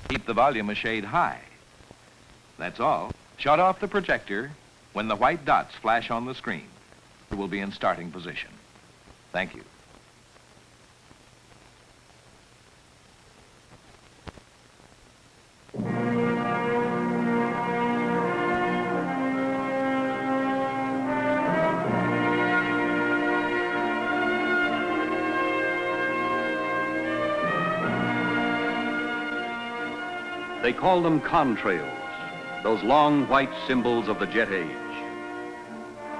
Keep the volume a shade high. That's all. Shut off the projector when the white dots flash on the screen. It will be in starting position. Thank you. They call them contrails, those long white symbols of the jet age.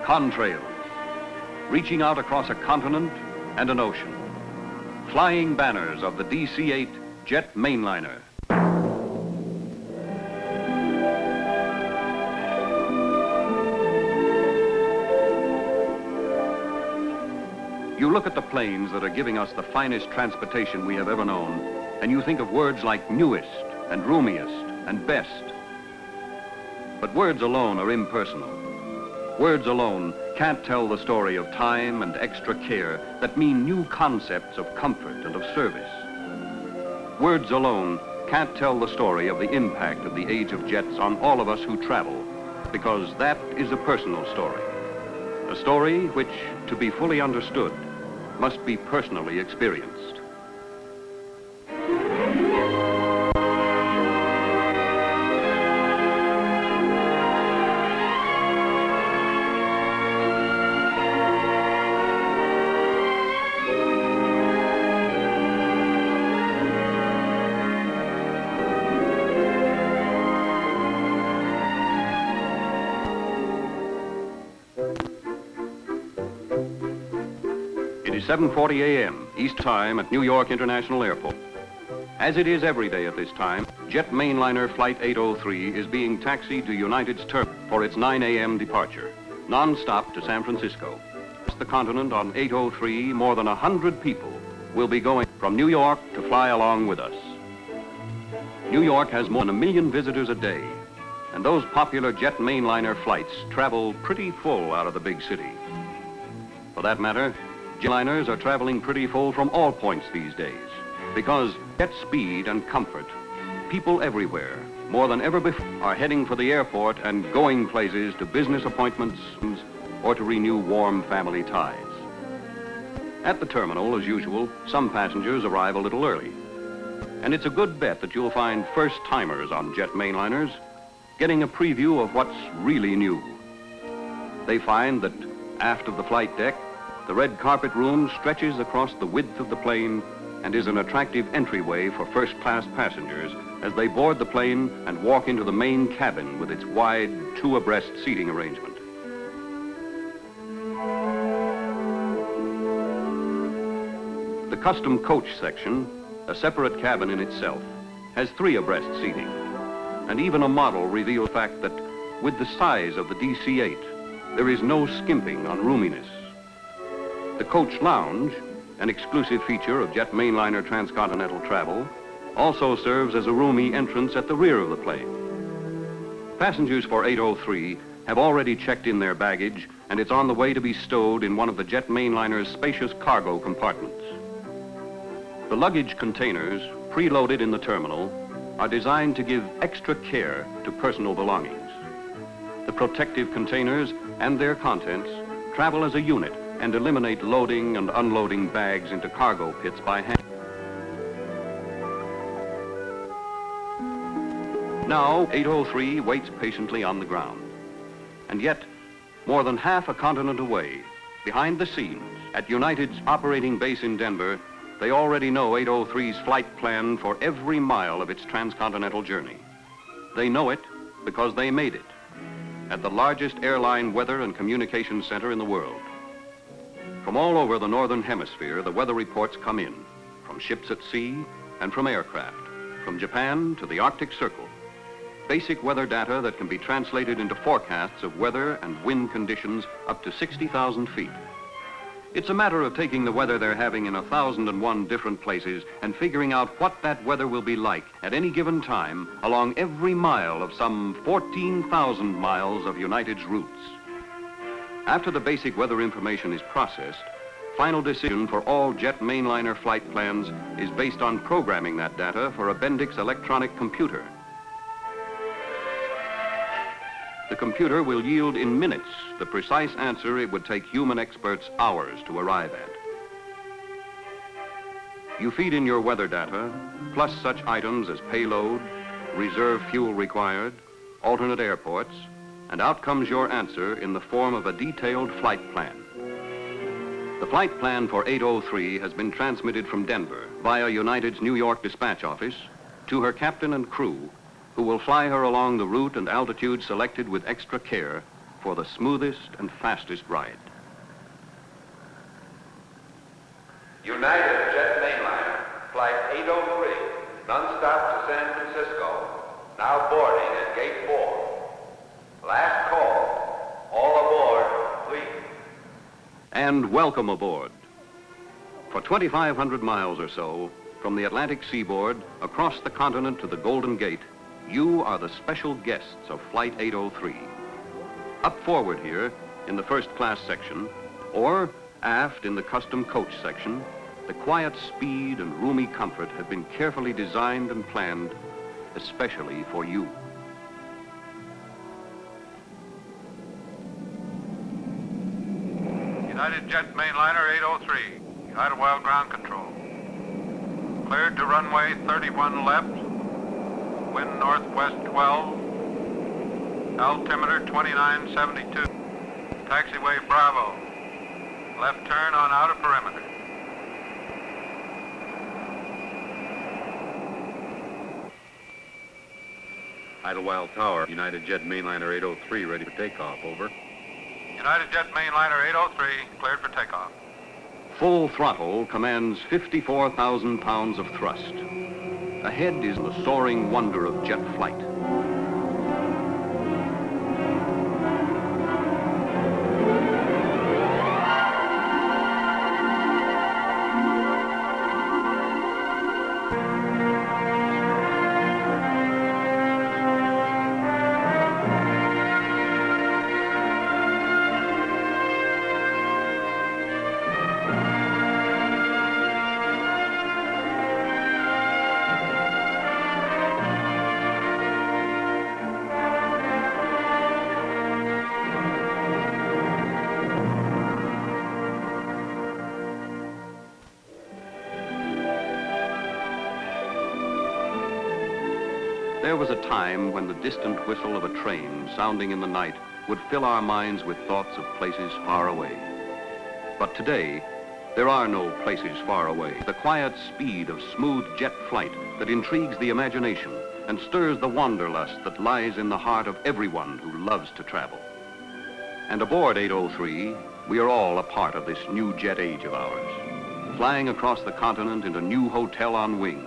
Contrails, reaching out across a continent and an ocean. Flying banners of the DC-8 jet mainliner. You look at the planes that are giving us the finest transportation we have ever known, and you think of words like newest and roomiest and best. But words alone are impersonal. Words alone can't tell the story of time and extra care that mean new concepts of comfort and of service. Words alone can't tell the story of the impact of the age of jets on all of us who travel, because that is a personal story. A story which, to be fully understood, must be personally experienced. It is 7:40 a.m. East Time at New York International Airport. As it is every day at this time, jet mainliner Flight 803 is being taxied to United's terminal for its 9 a.m. departure, non-stop to San Francisco. Across the continent on 803, more than 100 people will be going from New York to fly along with us. New York has more than 1 million visitors a day, and those popular jet mainliner flights travel pretty full out of the big city. For that matter, jetliners are traveling pretty full from all points these days, because jet speed and comfort, people everywhere, more than ever before, are heading for the airport and going places to business appointments or to renew warm family ties. At the terminal, as usual, some passengers arrive a little early. And it's a good bet that you'll find first-timers on jet mainliners getting a preview of what's really new. They find that aft of the flight deck, the red carpet room stretches across the width of the plane and is an attractive entryway for first-class passengers as they board the plane and walk into the main cabin with its wide, two-abreast seating arrangement. The custom coach section, a separate cabin in itself, has 3 abreast seating, and even a model reveals the fact that with the size of the DC-8, there is no skimping on roominess. The coach lounge, an exclusive feature of jet mainliner transcontinental travel, also serves as a roomy entrance at the rear of the plane. Passengers for 803 have already checked in their baggage, and it's on the way to be stowed in one of the jet mainliner's spacious cargo compartments. The luggage containers, preloaded in the terminal, are designed to give extra care to personal belongings. The protective containers and their contents travel as a unit and eliminate loading and unloading bags into cargo pits by hand. Now, 803 waits patiently on the ground. And yet, more than half a continent away, behind the scenes, at United's operating base in Denver, they already know 803's flight plan for every mile of its transcontinental journey. They know it because they made it at the largest airline weather and communications center in the world. From all over the northern hemisphere, the weather reports come in, from ships at sea and from aircraft, from Japan to the Arctic Circle. Basic weather data that can be translated into forecasts of weather and wind conditions up to 60,000 feet. It's a matter of taking the weather they're having in 1,001 different places and figuring out what that weather will be like at any given time along every mile of some 14,000 miles of United's routes. After the basic weather information is processed, Final decision for all jet mainliner flight plans is based on programming that data for a Bendix electronic computer. The computer will yield in minutes the precise answer it would take human experts hours to arrive at. You feed in your weather data, plus such items as payload, reserve fuel required, alternate airports, and out comes your answer in the form of a detailed flight plan. The flight plan for 803 has been transmitted from Denver via United's New York dispatch office to her captain and crew, who will fly her along the route and altitude selected with extra care for the smoothest and fastest ride. United Jet Mainliner, Flight 803, nonstop to San Francisco, now boarding at Gate 4. Last call, all aboard, please. And welcome aboard. For 2,500 miles or so, from the Atlantic seaboard across the continent to the Golden Gate, you are the special guests of Flight 803. Up forward here in the first class section, or aft in the custom coach section, the quiet speed and roomy comfort have been carefully designed and planned especially for you. United Jet Mainliner 803, Idlewild Ground Control. Cleared to runway 31 left, wind northwest 12, altimeter 2972, taxiway Bravo, left turn on outer perimeter. Idlewild Tower, United Jet Mainliner 803, ready for takeoff, over. United Jet Mainliner 803, cleared for takeoff. Full throttle commands 54,000 pounds of thrust. Ahead is the soaring wonder of jet flight. There was a time when the distant whistle of a train sounding in the night would fill our minds with thoughts of places far away. But today, there are no places far away. The quiet speed of smooth jet flight that intrigues the imagination and stirs the wanderlust that lies in the heart of everyone who loves to travel. And aboard 803, we are all a part of this new jet age of ours, flying across the continent in a new hotel on wings.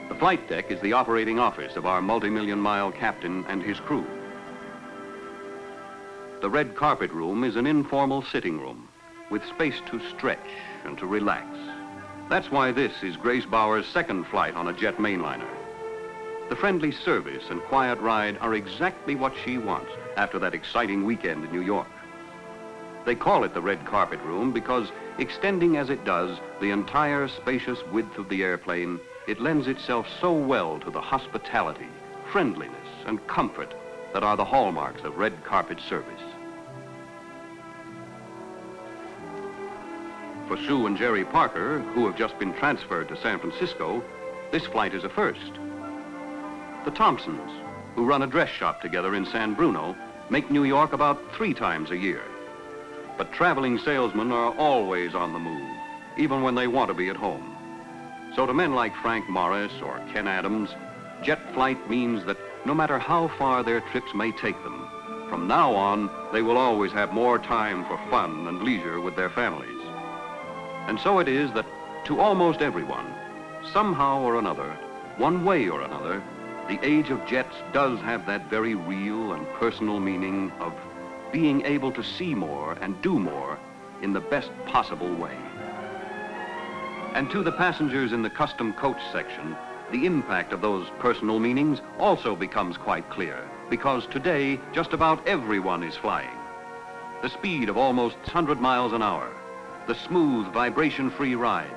The flight deck is the operating office of our multi-million-mile captain and his crew. The red carpet room is an informal sitting room with space to stretch and to relax. That's why this is Grace Bauer's second flight on a jet mainliner. The friendly service and quiet ride are exactly what she wants after that exciting weekend in New York. They call it the red carpet room because, extending as it does the entire spacious width of the airplane, it lends itself so well to the hospitality, friendliness, and comfort that are the hallmarks of red carpet service. For Sue and Jerry Parker, who have just been transferred to San Francisco, this flight is a first. The Thompsons, who run a dress shop together in San Bruno, make New York about 3 times a year. But traveling salesmen are always on the move, even when they want to be at home. So to men like Frank Morris or Ken Adams, jet flight means that no matter how far their trips may take them, from now on, they will always have more time for fun and leisure with their families. And so it is that to almost everyone, somehow or another, one way or another, the age of jets does have that very real and personal meaning of being able to see more and do more in the best possible way. And to the passengers in the custom coach section, the impact of those personal meanings also becomes quite clear, because today, just about everyone is flying. The speed of almost 100 miles an hour, the smooth, vibration-free ride,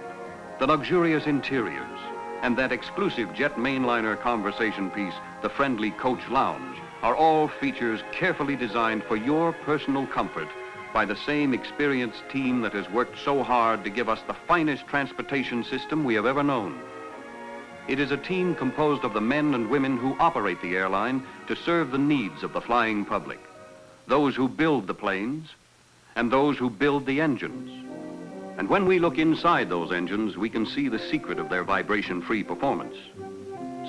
the luxurious interiors, and that exclusive jet mainliner conversation piece, the friendly coach lounge, are all features carefully designed for your personal comfort by the same experienced team that has worked so hard to give us the finest transportation system we have ever known. It is a team composed of the men and women who operate the airline to serve the needs of the flying public, those who build the planes, and those who build the engines. And when we look inside those engines, we can see the secret of their vibration-free performance.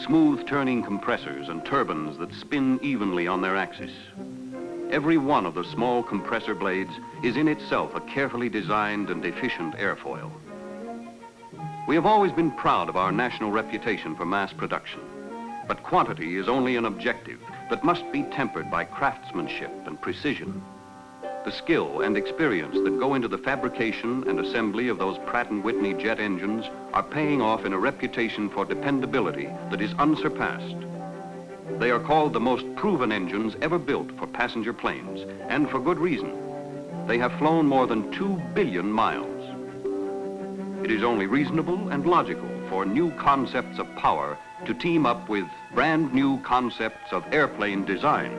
Smooth turning compressors and turbines that spin evenly on their axis. Every one of the small compressor blades is in itself a carefully designed and efficient airfoil. We have always been proud of our national reputation for mass production, but quantity is only an objective that must be tempered by craftsmanship and precision. The skill and experience that go into the fabrication and assembly of those Pratt Whitney jet engines are paying off in a reputation for dependability that is unsurpassed. They are called the most proven engines ever built for passenger planes, and for good reason. They have flown more than 2 billion miles. It is only reasonable and logical for new concepts of power to team up with brand new concepts of airplane design.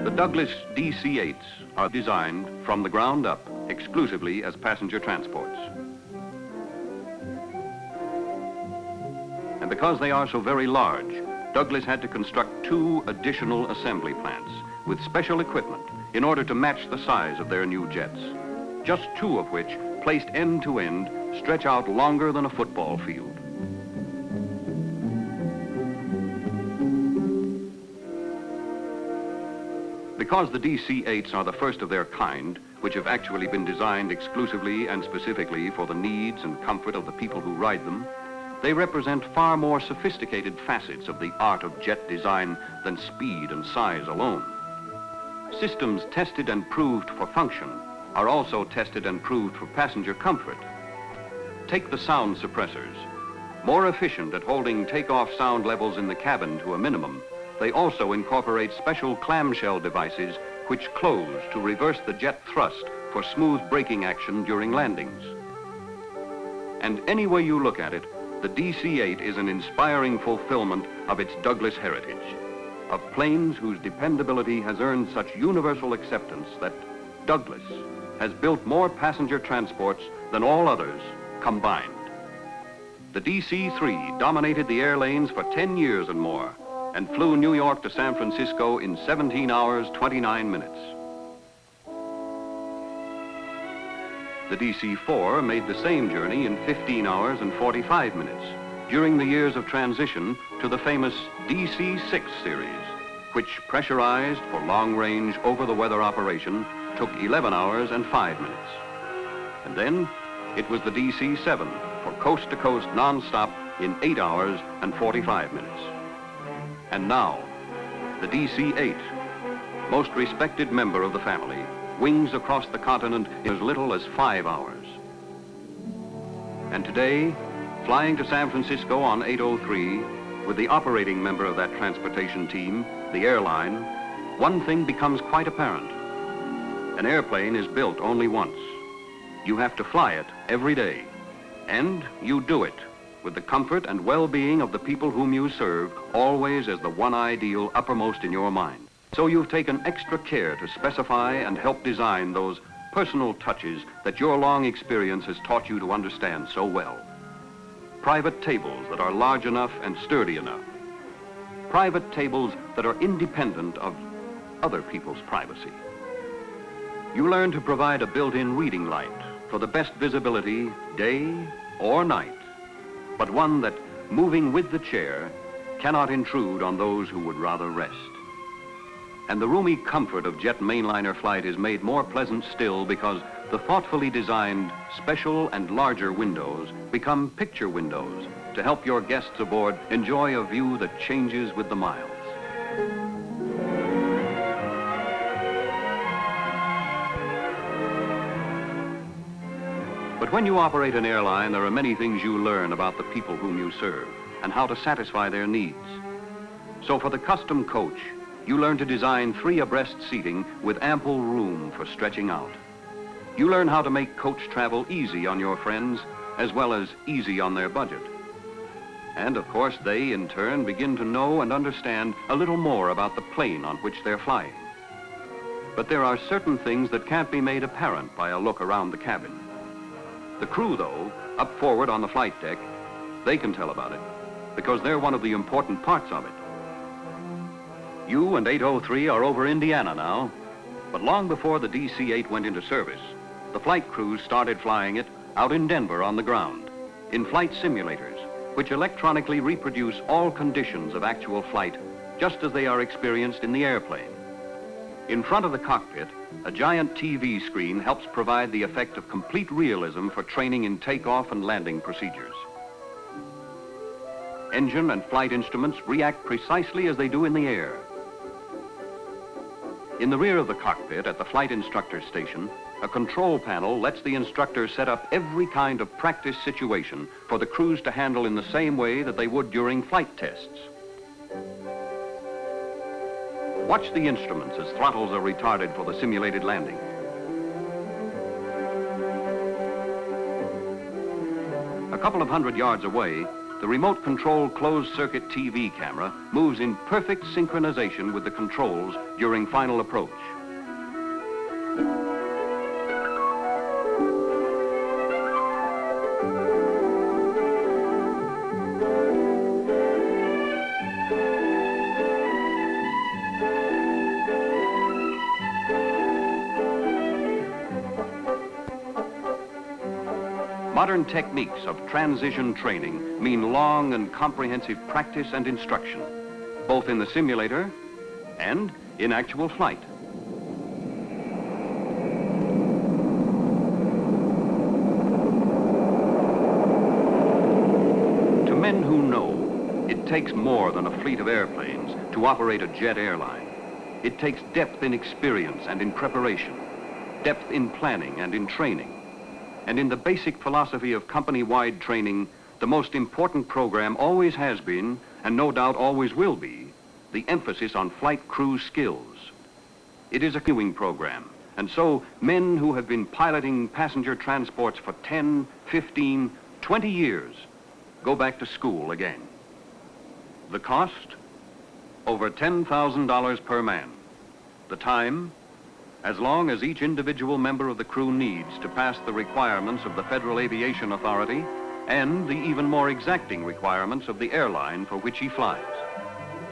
The Douglas DC-8s are designed from the ground up exclusively as passenger transports. And because they are so very large, Douglas had to construct 2 additional assembly plants with special equipment in order to match the size of their new jets, just 2 of which, placed end to end, stretch out longer than a football field. Because the DC-8s are the first of their kind, which have actually been designed exclusively and specifically for the needs and comfort of the people who ride them, they represent far more sophisticated facets of the art of jet design than speed and size alone. Systems tested and proved for function are also tested and proved for passenger comfort. Take the sound suppressors. More efficient at holding takeoff sound levels in the cabin to a minimum, they also incorporate special clamshell devices which close to reverse the jet thrust for smooth braking action during landings. And any way you look at it, the DC-8 is an inspiring fulfillment of its Douglas heritage, of planes whose dependability has earned such universal acceptance that Douglas has built more passenger transports than all others combined. The DC-3 dominated the air lanes for 10 years and more, and flew New York to San Francisco in 17 hours, 29 minutes. The DC-4 made the same journey in 15 hours and 45 minutes during the years of transition to the famous DC-6 series, which, pressurized for long-range over-the-weather operation, took 11 hours and 5 minutes. And then it was the DC-7 for coast-to-coast non-stop in 8 hours and 45 minutes. And now, the DC-8, most respected member of the family, wings across the continent in as little as 5 hours. And today, flying to San Francisco on 803, with the operating member of that transportation team, the airline, one thing becomes quite apparent. An airplane is built only once. You have to fly it every day, and you do it with the comfort and well-being of the people whom you serve always as the one ideal uppermost in your mind. So you've taken extra care to specify and help design those personal touches that your long experience has taught you to understand so well. Private tables that are large enough and sturdy enough. Private tables that are independent of other people's privacy. You learn to provide a built-in reading light for the best visibility day or night, but one that, moving with the chair, cannot intrude on those who would rather rest. And the roomy comfort of jet mainliner flight is made more pleasant still because the thoughtfully designed special and larger windows become picture windows to help your guests aboard enjoy a view that changes with the miles. But when you operate an airline, there are many things you learn about the people whom you serve and how to satisfy their needs. So for the custom coach, You learn to design 3 abreast seating with ample room for stretching out. You learn how to make coach travel easy on your friends, as well as easy on their budget. And of course, they in turn begin to know and understand a little more about the plane on which they're flying. But there are certain things that can't be made apparent by a look around the cabin. The crew, though, up forward on the flight deck, they can tell about it, because they're one of the important parts of it. You and 803 are over Indiana now, but long before the DC-8 went into service, the flight crews started flying it out in Denver on the ground, in flight simulators, which electronically reproduce all conditions of actual flight, just as they are experienced in the airplane. In front of the cockpit, a giant TV screen helps provide the effect of complete realism for training in takeoff and landing procedures. Engine and flight instruments react precisely as they do in the air. In the rear of the cockpit at the flight instructor station, a control panel lets the instructor set up every kind of practice situation for the crews to handle in the same way that they would during flight tests. Watch the instruments as throttles are retarded for the simulated landing. A couple of 100 yards away, the remote control closed-circuit TV camera moves in perfect synchronization with the controls during final approach. Modern techniques of transition training mean long and comprehensive practice and instruction, both in the simulator and in actual flight. To men who know, it takes more than a fleet of airplanes to operate a jet airline. It takes depth in experience and in preparation, depth in planning and in training. And in the basic philosophy of company-wide training, the most important program always has been, and no doubt always will be, the emphasis on flight crew skills. It is a queuing program, and so men who have been piloting passenger transports for 10, 15, 20 years go back to school again. The cost? Over $10,000 per man. The time? As long as each individual member of the crew needs to pass the requirements of the Federal Aviation Authority and the even more exacting requirements of the airline for which he flies.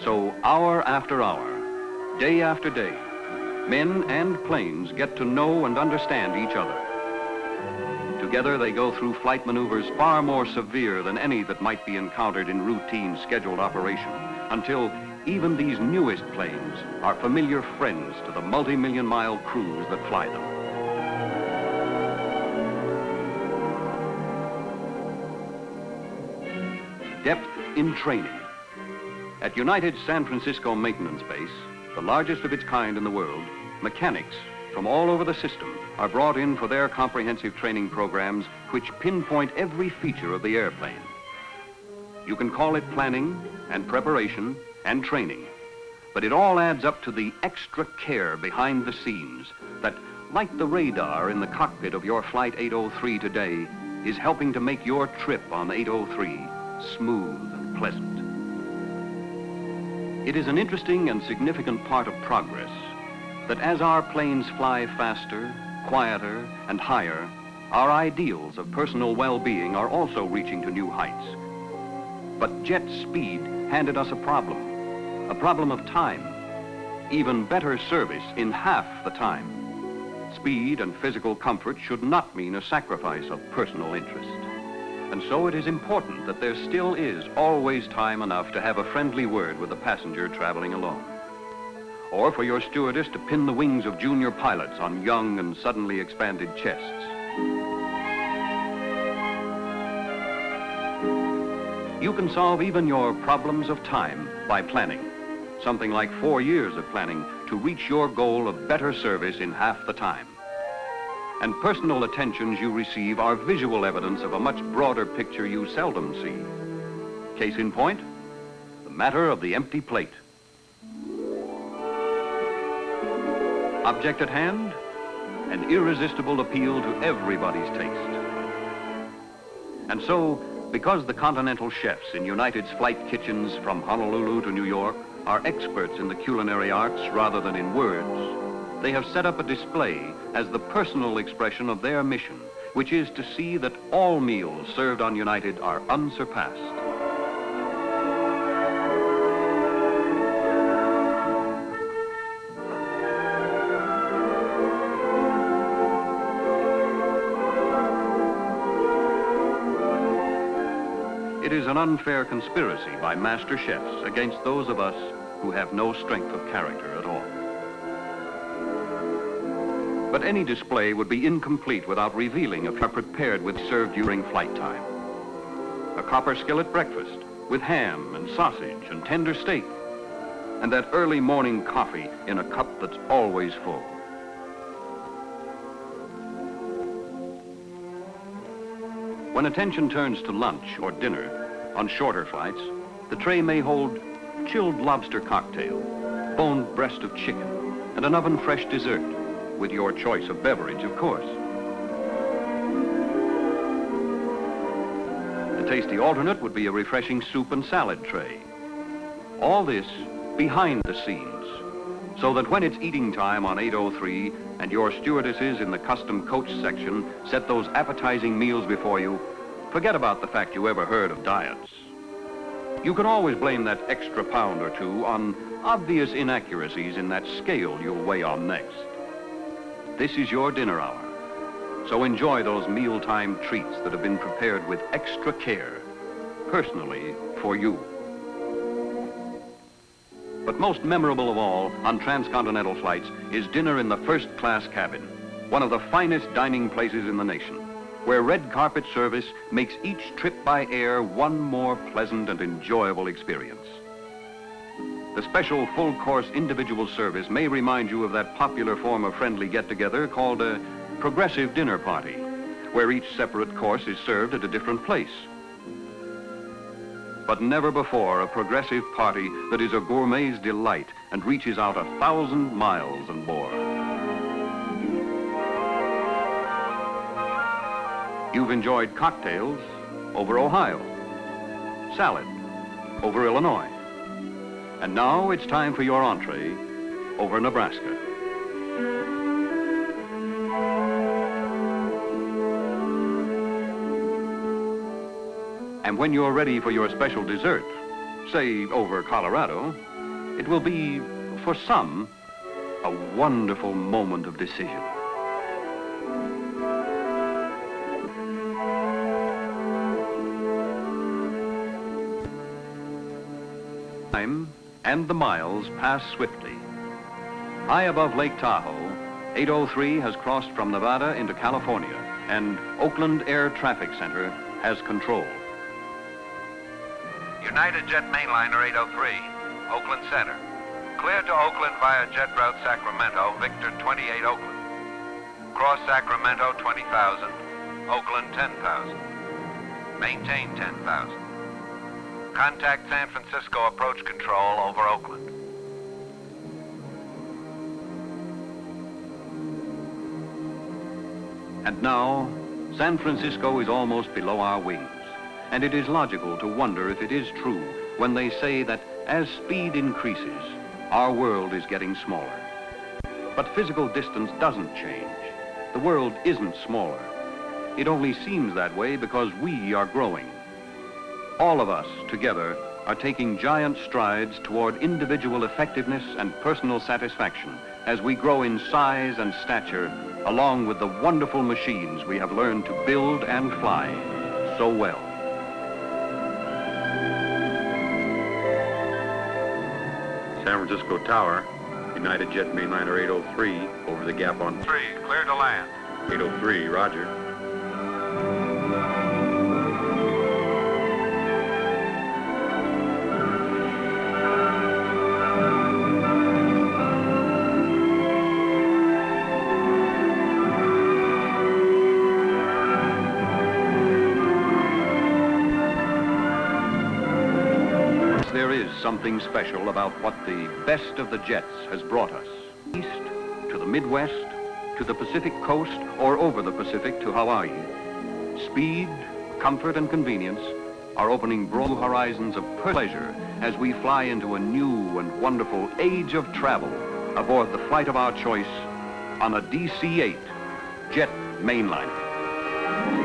So hour after hour, day after day, men and planes get to know and understand each other. Together they go through flight maneuvers far more severe than any that might be encountered in routine scheduled operation, until even these newest planes are familiar friends to the multi-million-mile crews that fly them. Depth in training. At United's San Francisco maintenance base, the largest of its kind in the world, mechanics from all over the system are brought in for their comprehensive training programs which pinpoint every feature of the airplane. You can call it planning and preparation and training, but it all adds up to the extra care behind the scenes that, like the radar in the cockpit of your Flight 803 today, is helping to make your trip on 803 smooth and pleasant. It is an interesting and significant part of progress that as our planes fly faster, quieter, and higher, our ideals of personal well-being are also reaching to new heights. But jet speed handed us a problem of time, even better service in half the time. Speed and physical comfort should not mean a sacrifice of personal interest. And so it is important that there still is always time enough to have a friendly word with the passenger traveling alone, or for your stewardess to pin the wings of junior pilots on young and suddenly expanded chests. You can solve even your problems of time by planning. Something like 4 years of planning to reach your goal of better service in half the time. And personal attentions you receive are visual evidence of a much broader picture you seldom see. Case in point, the matter of the empty plate. Object at hand, an irresistible appeal to everybody's taste. And so, because the continental chefs in United's flight kitchens from Honolulu to New York are experts in the culinary arts rather than in words, they have set up a display as the personal expression of their mission, which is to see that all meals served on United are unsurpassed. It is an unfair conspiracy by master chefs against those of us who have no strength of character at all. But any display would be incomplete without revealing if are prepared with served during flight time. A copper skillet breakfast with ham and sausage and tender steak, and that early morning coffee in a cup that's always full. When attention turns to lunch or dinner on shorter flights, the tray may hold chilled lobster cocktail, boned breast of chicken, and an oven-fresh dessert, with your choice of beverage, of course. The tasty alternate would be a refreshing soup and salad tray. All this behind the scenes, so that when it's eating time on 803 and your stewardesses in the custom coach section set those appetizing meals before you, forget about the fact you ever heard of diets. You can always blame that extra pound or two on obvious inaccuracies in that scale you'll weigh on next. This is your dinner hour, so enjoy those mealtime treats that have been prepared with extra care, personally for you. But most memorable of all on transcontinental flights is dinner in the first-class cabin, one of the finest dining places in the nation, where red carpet service makes each trip by air one more pleasant and enjoyable experience. The special full-course individual service may remind you of that popular form of friendly get-together called a progressive dinner party, where each separate course is served at a different place. But never before a progressive party that is a gourmet's delight and reaches out 1,000 miles and more. You've enjoyed cocktails over Ohio, salad over Illinois, and now it's time for your entree over Nebraska. And when you're ready for your special dessert, say over Colorado, it will be, for some, a wonderful moment of decision. Time and the miles pass swiftly. High above Lake Tahoe, 803 has crossed from Nevada into California, and Oakland Air Traffic Center has control. United Jet Mainliner 803, Oakland Center. Clear to Oakland via jet route Sacramento, Victor 28 Oakland. Cross Sacramento 20,000, Oakland 10,000. Maintain 10,000. Contact San Francisco approach control over Oakland. And now, San Francisco is almost below our wings. And it is logical to wonder if it is true when they say that as speed increases, our world is getting smaller. But physical distance doesn't change. The world isn't smaller. It only seems that way because we are growing. All of us together are taking giant strides toward individual effectiveness and personal satisfaction as we grow in size and stature along with the wonderful machines we have learned to build and fly so well. San Francisco Tower, United Jet Mainliner 803, over the gap on 3, clear to land. 803, roger. There is something special about what the best of the jets has brought us. East to the Midwest to the Pacific coast or over the Pacific to Hawaii. Speed, comfort, and convenience are opening broad horizons of pleasure as we fly into a new and wonderful age of travel aboard the flight of our choice on a DC-8 jet mainliner.